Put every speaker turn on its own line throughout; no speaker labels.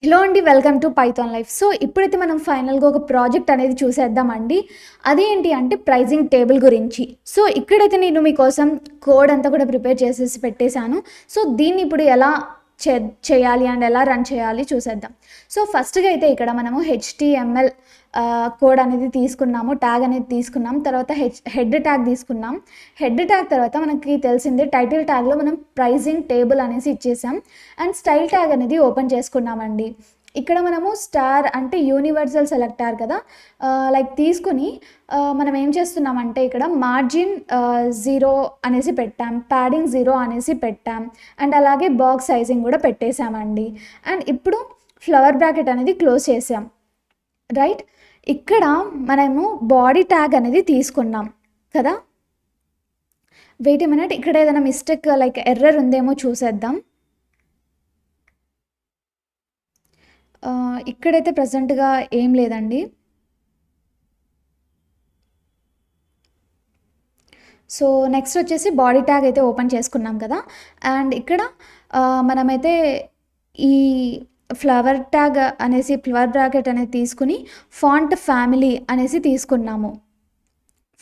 Hello అండి, welcome to Python life. So ఇప్పుడైతే మనం ఫైనల్గా ఒక ప్రాజెక్ట్ అనేది చూసేద్దామండి. అదేంటి అంటే ప్రైజింగ్ టేబుల్ గురించి. సో ఇక్కడైతే నేను మీకోసం కోడ్ అంతా కూడా ప్రిపేర్ చేసేసి పెట్టేశాను. సో దీన్ని ఇప్పుడు ఎలా చేయాలి అండ్ ఎలా రన్ చేయాలి చూసేద్దాం. సో ఫస్ట్గా అయితే ఇక్కడ మనము హెచ్టిఎంఎల్ కోడ్ అనేది తీసుకున్నాము, ట్యాగ్ అనేది తీసుకున్నాం. తర్వాత హెడ్ ట్యాగ్ తీసుకున్నాం. హెడ్ ట్యాగ్ తర్వాత మనకి తెలిసిందే టైటిల్ ట్యాగ్లో మనం ప్రైజింగ్ టేబుల్ అనేసి ఇచ్చేసాం. అండ్ స్టైల్ ట్యాగ్ అనేది ఓపెన్ చేసుకున్నామండి. ఇక్కడ మనము స్టార్ అంటే యూనివర్సల్ సెలెక్టార్ కదా, లైక్ తీసుకుని మనం ఏం చేస్తున్నామంటే ఇక్కడ మార్జిన్ 0 అనేసి పెట్టాం, ప్యాడింగ్ 0 అనేసి పెట్టాం, అండ్ అలాగే బాక్స్ సైజింగ్ కూడా పెట్టేశామండి. అండ్ ఇప్పుడు ఫ్లవర్ బ్రాకెట్ అనేది క్లోజ్ చేసాం, రైట్. ఇక్కడ మనము బాడీ ట్యాగ్ అనేది తీసుకున్నాం కదా. వెయిట్ ఏ మినిట్, ఇక్కడ ఏదైనా మిస్టేక్ లైక్ ఎర్రర్ ఉందేమో చూసేద్దాం. ఇక్కడైతే ప్రజెంట్గా ఏం లేదండి. సో నెక్స్ట్ వచ్చేసి బాడీ ట్యాగ్ అయితే ఓపెన్ చేసుకున్నాం కదా. అండ్ ఇక్కడ మనమైతే ఈ ఫ్లవర్ ట్యాగ్ అనేసి ఫ్లవర్ బ్రాకెట్ అనేది తీసుకుని ఫాంట్ ఫ్యామిలీ అనేసి తీసుకున్నాము.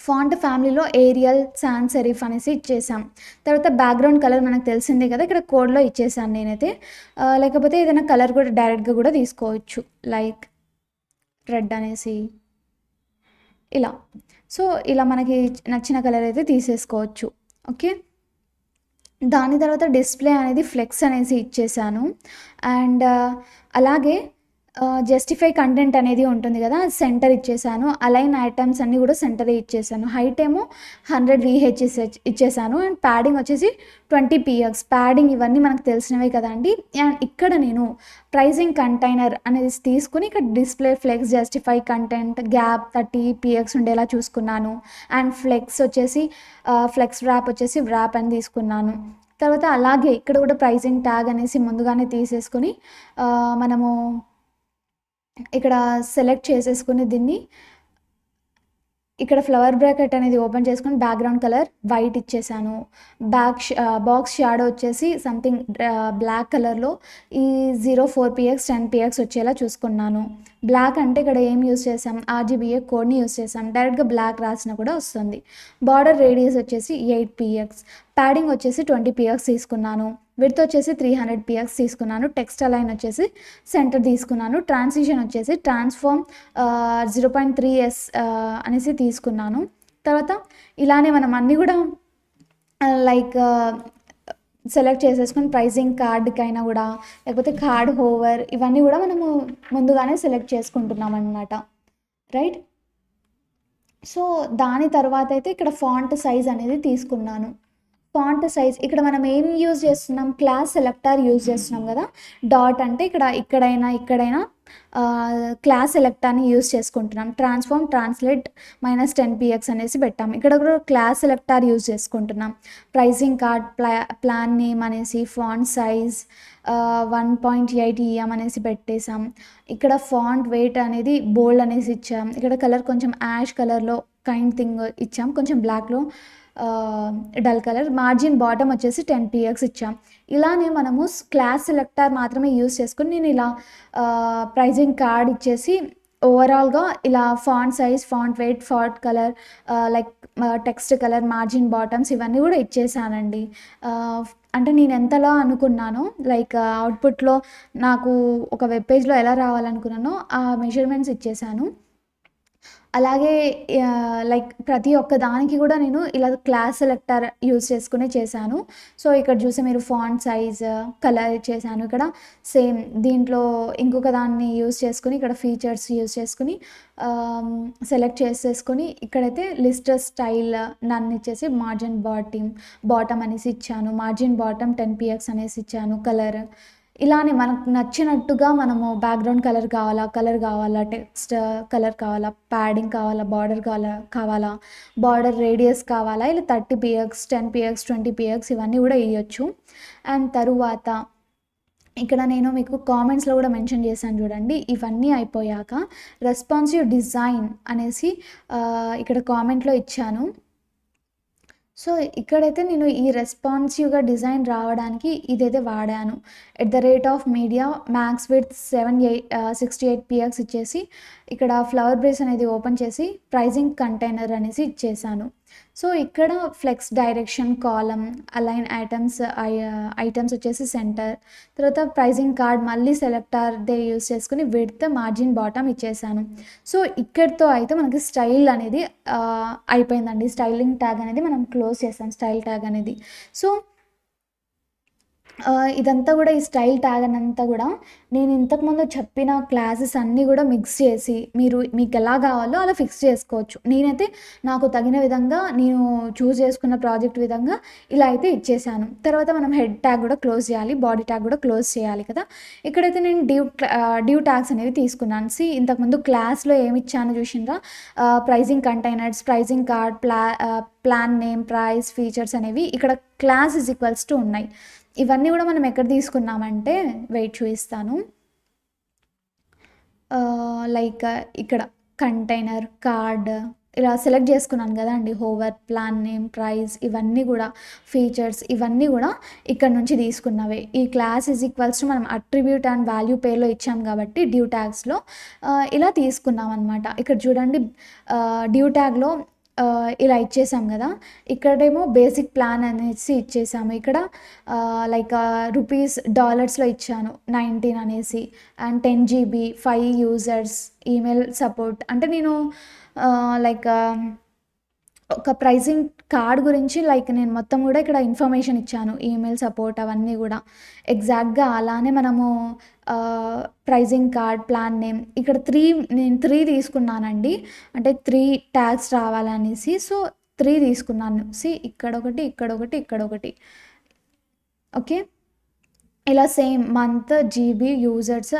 ఫాంట్ ఫ్యామిలీలో ఏరియల్, సాన్స్ సెరిఫ్ అనేసి ఇచ్చేసాం. తర్వాత బ్యాక్గ్రౌండ్ కలర్ మనకు తెలిసిందే కదా, ఇక్కడ కోడ్లో ఇచ్చేసాను నేనైతే. లేకపోతే ఏదైనా కలర్ కూడా డైరెక్ట్గా కూడా తీసుకోవచ్చు, లైక్ రెడ్ అనేసి ఇలా. సో ఇలా మనకి నచ్చిన కలర్ అయితే తీసేసుకోవచ్చు, ఓకే. దాని తర్వాత డిస్ప్లే అనేది ఫ్లెక్స్ అనేసి ఇచ్చేసాను. అండ్ అలాగే జస్టిఫై కంటెంట్ అనేది ఉంటుంది కదా, సెంటర్ ఇచ్చేసాను. అలైన్ ఐటమ్స్ అన్నీ కూడా సెంటరే ఇచ్చేసాను. హైట్ ఏమో 100 VH ఇచ్చేసాను. అండ్ ప్యాడింగ్ వచ్చేసి 20 px. ప్యాడింగ్ ఇవన్నీ మనకు తెలిసినవే కదండి. అండ్ ఇక్కడ నేను ప్రైజింగ్ కంటైనర్ అనేది తీసుకుని ఇక్కడ display flex, justify content, gap 30 px ఉండేలా చూసుకున్నాను. అండ్ ఫ్లెక్స్ వచ్చేసి ఫ్లెక్స్ ర్యాప్ వచ్చేసి ర్యాప్ అని తీసుకున్నాను. తర్వాత అలాగే ఇక్కడ కూడా ప్రైజింగ్ ట్యాగ్ అనేసి ముందుగానే తీసేసుకొని మనము ఇక్కడ సెలెక్ట్ చేసేసుకుని దీన్ని ఇక్కడ ఫ్లవర్ బ్రాకెట్ అనేది ఓపెన్ చేసుకుని బ్యాక్గ్రౌండ్ కలర్ వైట్ ఇచ్చేసాను. బాక్స్ షాడో వచ్చేసి సంథింగ్ బ్లాక్ కలర్లో ఈ 04 px 10 px వచ్చేలా చూసుకున్నాను. బ్లాక్ అంటే ఇక్కడ ఏం యూస్ చేసాం, RGBA కోడ్ని యూస్ చేసాం. డైరెక్ట్గా బ్లాక్ రాసినా కూడా వస్తుంది. బార్డర్ రేడియస్ వచ్చేసి 8 px. ప్యాడింగ్ వచ్చేసి 20 px తీసుకున్నాను. విడ్త్ వచ్చేసి 300 px తీసుకున్నాను. టెక్స్ట్ అలైన్ వచ్చేసి సెంటర్ తీసుకున్నాను. ట్రాన్సిషన్ వచ్చేసి ట్రాన్స్ఫార్మ్ 0.3s అనేసి తీసుకున్నాను. తర్వాత ఇలానే మనం అన్నీ కూడా లైక్ సెలెక్ట్ చేసేసుకుని ప్రైజింగ్ కార్డ్కైనా కూడా, లేకపోతే కార్డ్ హోవర్, ఇవన్నీ కూడా మనము ముందుగానే సెలెక్ట్ చేసుకుంటున్నాం అన్నమాట, రైట్. సో దాని తర్వాత అయితే ఇక్కడ ఫాంట్ సైజ్ అనేది తీసుకున్నాను. ఫాంట్ సైజ్ ఇక్కడ మనం ఏం యూజ్ చేస్తున్నాం, క్లాస్ సెలెక్టార్ యూజ్ చేస్తున్నాం కదా. డాట్ అంటే ఇక్కడైనా క్లాస్ సెలెక్టార్ని యూజ్ చేసుకుంటున్నాం. ట్రాన్స్ఫార్మ్ ట్రాన్స్లేట్ -10 px అనేసి పెట్టాం. ఇక్కడ కూడా క్లాస్ సెలెక్టార్ యూజ్ చేసుకుంటున్నాం. ప్రైజింగ్ కార్డ్, ప్లాన్ నేమ్ అనేసి, ఫాంట్ సైజ్ 1.8 EM అనేసి పెట్టేసాం. ఇక్కడ ఫాంట్ వెయిట్ అనేది బోల్డ్ అనేసి ఇచ్చాం. ఇక్కడ కలర్ కొంచెం యాష్ కలర్లో కైండ్ థింగ్ ఇచ్చాం, కొంచెం బ్లాక్లో డల్ కలర్. మార్జిన్ బాటమ్ వచ్చేసి 10 px ఇచ్చాం. ఇలానే మనము క్లాస్ సెలెక్టార్ మాత్రమే యూజ్ చేసుకుని నేను ఇలా ప్రైజింగ్ కార్డ్ ఇచ్చేసి ఓవరాల్గా ఇలా font size, font wait, font colour, like text colour, margin bottoms ఇవన్నీ కూడా ఇచ్చేసానండి. అంటే నేను ఎంతలా అనుకున్నానో, లైక్ అవుట్పుట్లో నాకు ఒక వెబ్ పేజ్లో ఎలా రావాలనుకున్నానో ఆ మెజర్మెంట్స్ ఇచ్చేసాను. అలాగే లైక్ ప్రతి ఒక్క దానికి కూడా నేను ఇలా క్లాస్ సెలెక్టర్ యూజ్ చేసుకునే చేశాను. సో ఇక్కడ చూసి మీరు ఫాంట్ సైజ్, కలర్ చేశాను. ఇక్కడ సేమ్ దీంట్లో ఇంకొక దాన్ని యూజ్ చేసుకుని ఇక్కడ ఫీచర్స్ యూజ్ చేసుకుని సెలెక్ట్ చేసేసుకొని ఇక్కడైతే లిస్ట్ స్టైల్ నన్ను ఇచ్చేసి మార్జిన్ బాటమ్ అనేసి ఇచ్చాను. మార్జిన్ బాటమ్ 10 px అనేసి ఇచ్చాను. కలర్ ఇలానే మనకు నచ్చినట్టుగా మనము బ్యాక్గ్రౌండ్ కలర్ కావాలా, టెక్స్ట్ కలర్ కావాలా, ప్యాడింగ్ కావాలా, బార్డర్ కావాలా, బార్డర్ రేడియస్ కావాలా, ఇలా 30 px, 10 px, 20 px ఇవన్నీ కూడా ఇవ్వచ్చు. అండ్ తరువాత ఇక్కడ నేను మీకు కామెంట్స్లో కూడా మెన్షన్ చేశాను చూడండి. ఇవన్నీ అయిపోయాక రెస్పాన్సివ్ డిజైన్ అనేసి ఇక్కడ కామెంట్లో ఇచ్చాను. సో, ఇక్కడైతే నేను ఈ రెస్పాన్సివ్‌గా డిజైన్ రావడానికి ఇదైతే వాడాను. At the rate of media max width 68 PX ఇచ్చేసి, ఇక్కడ ఫ్లవర్ బేస్ అనేది ఓపెన్ చేసి, ప్రైజింగ్ కంటైనర్ అనేసి ఇచ్చేసాను. సో, ఇక్కడ flex direction column, align items వచ్చేసి సెంటర్, తర్వాత ప్రైజింగ్ కార్డ్ మళ్ళీ సెలెక్టార్‌దే యూజ్ చేసుకొని విడ్త్, మార్జిన్, బాటమ్ ఇచ్చేసాను. సో, ఇక్కడితో అయితే మనకి స్టైల్ అనేది అయిపోయిందండి. స్టైలింగ్ ట్యాగ్ అనేది మనం క్లోజ్ చేసాం, స్టైల్ ట్యాగ్ అనేది. సో, ఇదంతా గూడా ఈ స్టైల్ ట్యాగ్ అనంతా గూడా నేను ఇంతకుముందు చెప్పిన క్లాసెస్ అన్నీ గూడా మిక్స్ చేసి మీకెలా గావాలో అలా ఫిక్స్ చేసుకోవచ్చు. నేనైతే నాకు తగిన విధంగా నేను చూజ్ చేసుకున్న ప్రాజెక్ట్ విధంగా ఇలా అయితే ఇచ్చేసాను. తర్వాత మనం హెడ్ ట్యాగ్ గూడా క్లోజ్ చేయాలి. బాడీ ట్యాగ్ గూడా క్లోజ్ చేయాలి కదా! ఇక్కడైతే నేను డ్యూ ట్యాగ్స్ అనేవి తీసుకున్నాను. ఇంతకుముందు క్లాస్‌లో ఏమిచ్చానో చూషిండ్రా? Pricing containers, pricing card, plan name, price, features అనేవి ఇక్కడ క్లాస్ ఈజ్ ఈక్వల్స్ టు ఉన్నాయి. ఇవన్నీ గూడా మనం ఎక్కడ తీసుకున్నామంటే వెయిట్ చూపిస్తాను. లైక్ ఇక్కడ కంటైనర్, కార్డ్ ఇలా సెలెక్ట్ చేసుకున్నాను గదండీ. హోవర్, ప్లాన్ నేమ్, ప్రైస్ ఇవన్నీ గూడా ఫీచర్స్ ఇవన్నీ గూడా ఇక్కడ నుంచి తీసుకున్నవే. ఈ క్లాస్ ఈజ్ ఈక్వల్స్ టు మనం అట్రిబ్యూట్ అండ్ వాల్యూ పేర్లో ఇచ్చాం కాబట్టి డ్యూ ట్యాగ్స్‌లో ఇలా తీసుకున్నామనమాట. ఇక్కడ చూడండి డ్యూ ట్యాగ్‌లో ఇలా ఇచ్చేసాం గదా! ఇక్కడేమో బేసిక్ ప్లాన్ అనేసి ఇచ్చేసాము. ఇక్కడ లైక్ రూపీస్ డాలర్స్‌లో ఇచ్చాను 19 అనేసి and 10 GB, 5 users, email support. అంటే నేను లైక్ ఒక ప్రైజింగ్ కార్డ్ గురించి లైక్ నేను మొత్తం గూడా ఇక్కడ ఇన్ఫర్మేషన్ ఇచ్చాను. ఈమెయిల్ సపోర్ట్ అవన్నీ గూడా. ఎగ్జాక్ట్‌గా అలానే మనము ప్రైజింగ్ కార్డ్, ప్లాన్ నేమ్ ఇక్కడ నేను 3 తీసుకున్నానండి. అంటే 3 ట్యాగ్స్ రావాలనేసి. సో, 3 తీసుకున్నాను. ఇక్కడొకటి, ఇక్కడొకటి, ఇక్కడొకటి. ఓకే. ఇలా సేమ్ మంత్, జీబీ, యూజర్స్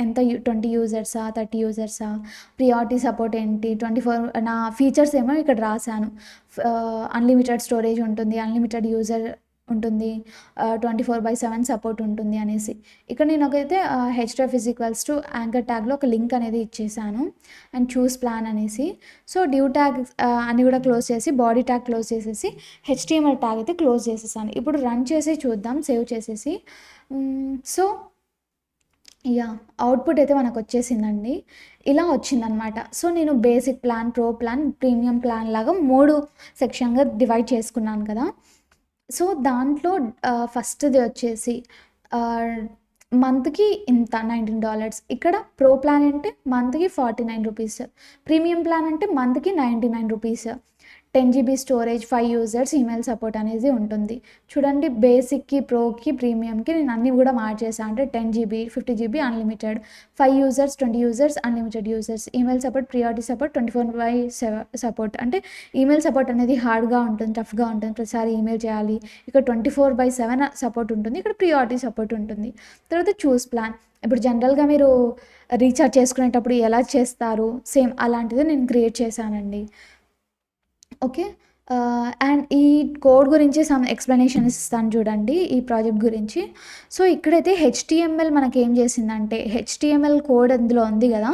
ఎంత 20 యూజర్సా, 30 యూజర్సా, ప్రియారిటీ సపోర్ట్ ఏంటి, 24 నా ఫీచర్స్ ఏమో ఇక్కడ రాసాను. అన్‌లిమిటెడ్ స్టోరేజ్ ఉంటుంది, అన్‌లిమిటెడ్ యూజర్ ఉంటుంది, 24/7 సపోర్ట్ ఉంటుంది అనేసి. ఇక్కడ నేనొకైతే హెచ్‌డిఎఫ్ ఈజ్ ఈక్వల్స్ టు యాంకర్ ట్యాగ్‌లో ఒక లింక్ అనేది ఇచ్చేసాను అండ్ చూస్ ప్లాన్ అనేసి. సో, డ్యూ ట్యాగ్ అన్నీ కూడా క్లోజ్ చేసి, బాడీ ట్యాగ్ క్లోజ్ చేసేసి, హెచ్‌టిఎంఎల్ ట్యాగ్ అయితే క్లోజ్ చేసేసాను. ఇప్పుడు రన్ చేసి చూద్దాం సేవ్ చేసేసి. సో, అవుట్‌పుట్ అయితే మనకొచ్చేసిందండి. ఇలా వచ్చిందనమాట. సో, నేను basic plan, pro plan, premium plan లాగా 3 సెక్షన్‌గా డివైడ్ చేసుకున్నాను కదా! సో, దాంట్లో ఫస్ట్‌ది వచ్చేసి మంత్‌కి ఇంత $19. ఇక్కడ ప్రో ప్లాన్ అంటే మంత్‌కి $49. ప్రీమియం ప్లాన్ అంటే మంత్‌కి $99. 10 GB storage, 5 users, email support అనేది ఉంటుంది. చూడండి బేసిక్‌కి, ప్రోకి, ప్రీమియంకి నేను అన్నీ కూడా మార్చేసా. అంటే 10 GB, 50 GB unlimited, 5 users, 20 users, unlimited users, email support, priority support, 24/7 support. అంటే ఈమెయిల్ సపోర్ట్ అనేది హార్డ్‌గా ఉంటుంది, టఫ్‌గా ఉంటుంది. ప్రతిసారి ఈమెయిల్ చేయాలి. ఇక్కడ 24/7 సపోర్ట్ ఉంటుంది. ఇక్కడ ప్రియారిటీ సపోర్ట్ ఉంటుంది. తర్వాత చూస్ ప్లాన్. ఇప్పుడు జనరల్‌గా మీరు రీచార్జ్ చేసుకునేటప్పుడు ఎలా చేస్తారు? సేమ్ అలాంటిదే నేను క్రియేట్ చేశానండి. ఓకే. అండ్ ఈ కోడ్ గురించి సమ్ ఎక్స్‌ప్లనేషన్స్ ఇస్తాను చూడండి ఈ ప్రాజెక్ట్ గురించి. సో, ఇక్కడైతే హెచ్‌టిఎంఎల్ మనకేం చేసిందంటే, హెచ్‌టిఎంఎల్ కోడ్ అందులో ఉంది గదా!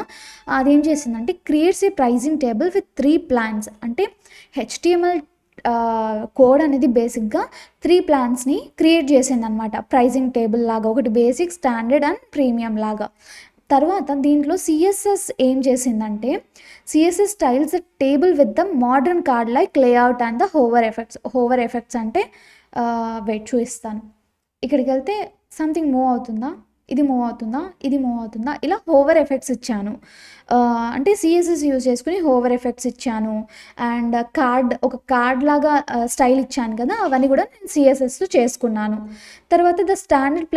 అదేం చేసిందంటే creates a pricing table with 3 plans. అంటే హెచ్‌టిఎంఎల్ కోడ్ అనేది బేసిక్‌గా 3 ప్లాన్స్‌ని క్రియేట్ చేసిందనమాట. ప్రైజింగ్ టేబుల్ లాగా. ఒకటి బేసిక్, స్టాండర్డ్ అండ్ ప్రీమియం లాగా. తర్వాత దీంట్లో సిఎస్ఎస్ ఏం చేసిందంటే, CSS styles table with the modern card like layout and the hover effects. Hover effects అంటే వెయిట్ చూపిస్తాను. ఇక్కడికి వెళ్తే సంథింగ్ మూవ్ అవుతుందా, ఇది మూవ్ అవుతుందా, ఇది మూవ్ అవుతుందా, ఇలా హోవర్ ఎఫెక్ట్స్ ఇచ్చాను. అంటే సిఎస్ఎస్ యూజ్ చేసుకుని హోవర్ ఎఫెక్ట్స్ ఇచ్చాను. అండ్ ఒక కార్డ్ లాగా స్టైల్ ఇచ్చాను కదా, అవన్నీ కూడా నేను సిఎస్ఎస్లో చేసుకున్నాను. తర్వాత the standard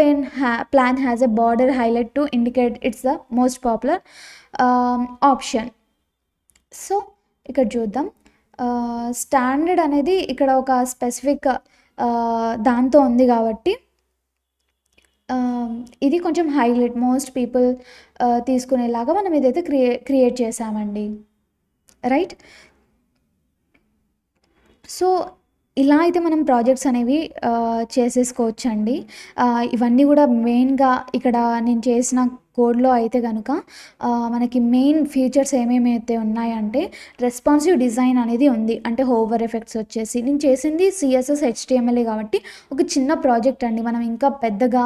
plan has a border highlight to indicate it's the most popular option. So, ఇక్కడ చూద్దాం. స్టాండర్డ్ అనేది ఇక్కడ ఒక స్పెసిఫిక్ దాంతో ఉంది కాబట్టి ఇది కొంచెం హైలైట్ మోస్ట్ పీపుల్ తీసుకునేలాగా మనం ఇదైతే క్రియేట్ చేసామండి. రైట్. సో, ఇలా అయితే మనం ప్రాజెక్ట్స్ అనేవి చేసేసుకోవచ్చండి. ఇవన్నీ కూడా మెయిన్‌గా ఇక్కడ నేను చేసిన కోడ్లో అయితే కనుక మనకి మెయిన్ ఫీచర్స్ ఏమేమైతే ఉన్నాయంటే రెస్పాన్సివ్ డిజైన్ అనేది ఉంది. అంటే హోవర్ ఎఫెక్ట్స్ వచ్చేసి నేను చేసింది సిఎస్ఎస్ హెచ్టిఎంఎల్ఏ కాబట్టి ఒక చిన్న ప్రాజెక్ట్ అండి. మనం ఇంకా పెద్దగా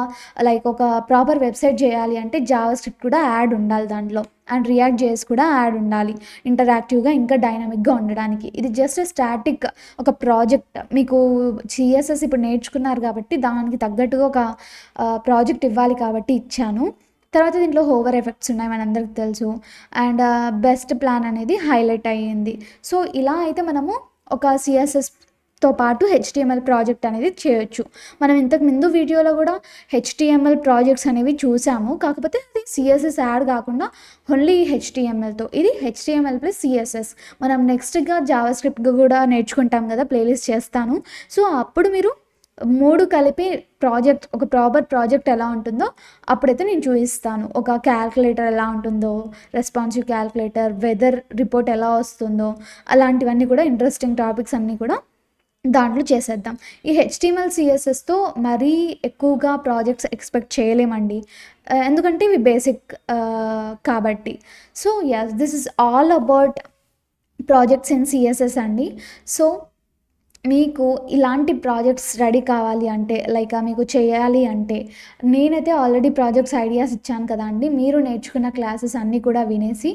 లైక్ ఒక ప్రాపర్ వెబ్సైట్ చేయాలి అంటే జావా స్క్రిప్ట్ కూడా యాడ్ ఉండాలి దాంట్లో, అండ్ రియాక్ట్ జేఎస్ కూడా యాడ్ ఉండాలి ఇంటరాక్టివ్గా ఇంకా డైనమిక్గా ఉండడానికి. ఇది జస్ట్ స్టాటిక్ ఒక ప్రాజెక్ట్. మీకు సిఎస్ఎస్ ఇప్పుడు నేర్చుకున్నారు కాబట్టి దానికి తగ్గట్టుగా ఒక ప్రాజెక్ట్ ఇవ్వాలి కాబట్టి ఇచ్చాను. తర్వాత దీంట్లో హోవర్ ఎఫెక్ట్స్ ఉన్నాయి మనందరికి తెలుసు, అండ్ బెస్ట్ ప్లాన్ అనేది హైలైట్ అయ్యింది. సో ఇలా అయితే మనము ఒక సిఎస్ఎస్తో పాటు హెచ్టిఎంఎల్ ప్రాజెక్ట్ అనేది చేయొచ్చు. మనం ఇంతకు ముందు వీడియోలో కూడా హెచ్టిఎంఎల్ ప్రాజెక్ట్స్ అనేవి చూసాము, కాకపోతే అది సిఎస్ఎస్ యాడ్ కాకుండా ఓన్లీ హెచ్టిఎంఎల్తో. ఇది హెచ్టిఎంఎల్ ప్లస్ సిఎస్ఎస్. మనం నెక్స్ట్గా జావా స్క్రిప్ట్ కూడా నేర్చుకుంటాం కదా, ప్లేలిస్ట్ చేస్తాను. సో అప్పుడు మీరు 3 కలిపి ప్రాజెక్ట్, ఒక ప్రాపర్ ప్రాజెక్ట్ ఎలా ఉంటుందో అప్పుడైతే నేను చూపిస్తాను. ఒక క్యాల్కులేటర్ ఎలా ఉంటుందో, రెస్పాన్సివ్ క్యాల్కులేటర్, వెదర్ రిపోర్ట్ ఎలా వస్తుందో, అలాంటివన్నీ కూడా ఇంట్రెస్టింగ్ టాపిక్స్ అన్నీ కూడా దాంట్లో చేసేద్దాం. ఈ హెచ్టిఎంఎల్ సిఎస్ఎస్తో మరీ ఎక్కువగా ప్రాజెక్ట్స్ ఎక్స్పెక్ట్ చేయలేమండి, ఎందుకంటే ఇవి బేసిక్ కాబట్టి. So yes, this is all about projects in CSS అండి. సో మీకు ఇలాంటి ప్రాజెక్ట్స్ రెడీ కావాలి అంటే లైక్ మీకు చేయాలి అంటే నేనైతే ఆల్రెడీ ప్రాజెక్ట్స్ ఐడియాస్ ఇచ్చాను కదా అండి. మీరు నేర్చుకున్న క్లాసెస్ అన్నీ కూడా వినేసి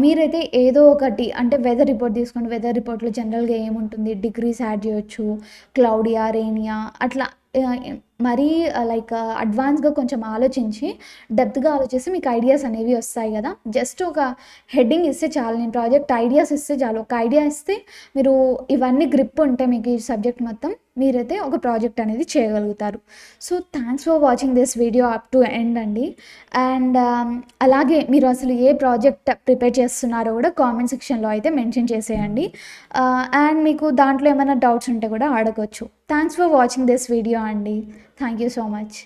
మీరైతే ఏదో ఒకటి అంటే వెదర్ రిపోర్ట్ తీసుకోండి. వెదర్ రిపోర్ట్లో జనరల్గా ఏముంటుంది, డిగ్రీస్ యాడ్ చేయొచ్చు, క్లౌడియా, రెయినియా, అట్లా మరీ లైక్ అడ్వాన్స్గా కొంచెం ఆలోచించి డెప్త్గా ఆలోచిస్తే మీకు ఐడియాస్ అనేవి వస్తాయి కదా. జస్ట్ ఒక హెడ్డింగ్ ఇస్తే చాలు, నేను ప్రాజెక్ట్ ఐడియాస్ ఇస్తే చాలు. ఒక ఐడియా ఇస్తే మీరు ఇవన్నీ గ్రిప్ ఉంటే మీకు ఈ సబ్జెక్ట్ మొత్తం, మీరైతే ఒక ప్రాజెక్ట్ అనేది చేయగలుగుతారు. So thanks for watching this video up to end అండి. అండ్ అలాగే మీరు అసలు ఏ ప్రాజెక్ట్ ప్రిపేర్ చేస్తున్నారో కూడా కామెంట్ సెక్షన్లో అయితే మెన్షన్ చేసేయండి. అండ్ మీకు దాంట్లో ఏమైనా డౌట్స్ ఉంటే కూడా అడగొచ్చు. Thanks for watching this video అండి. Thank you so much.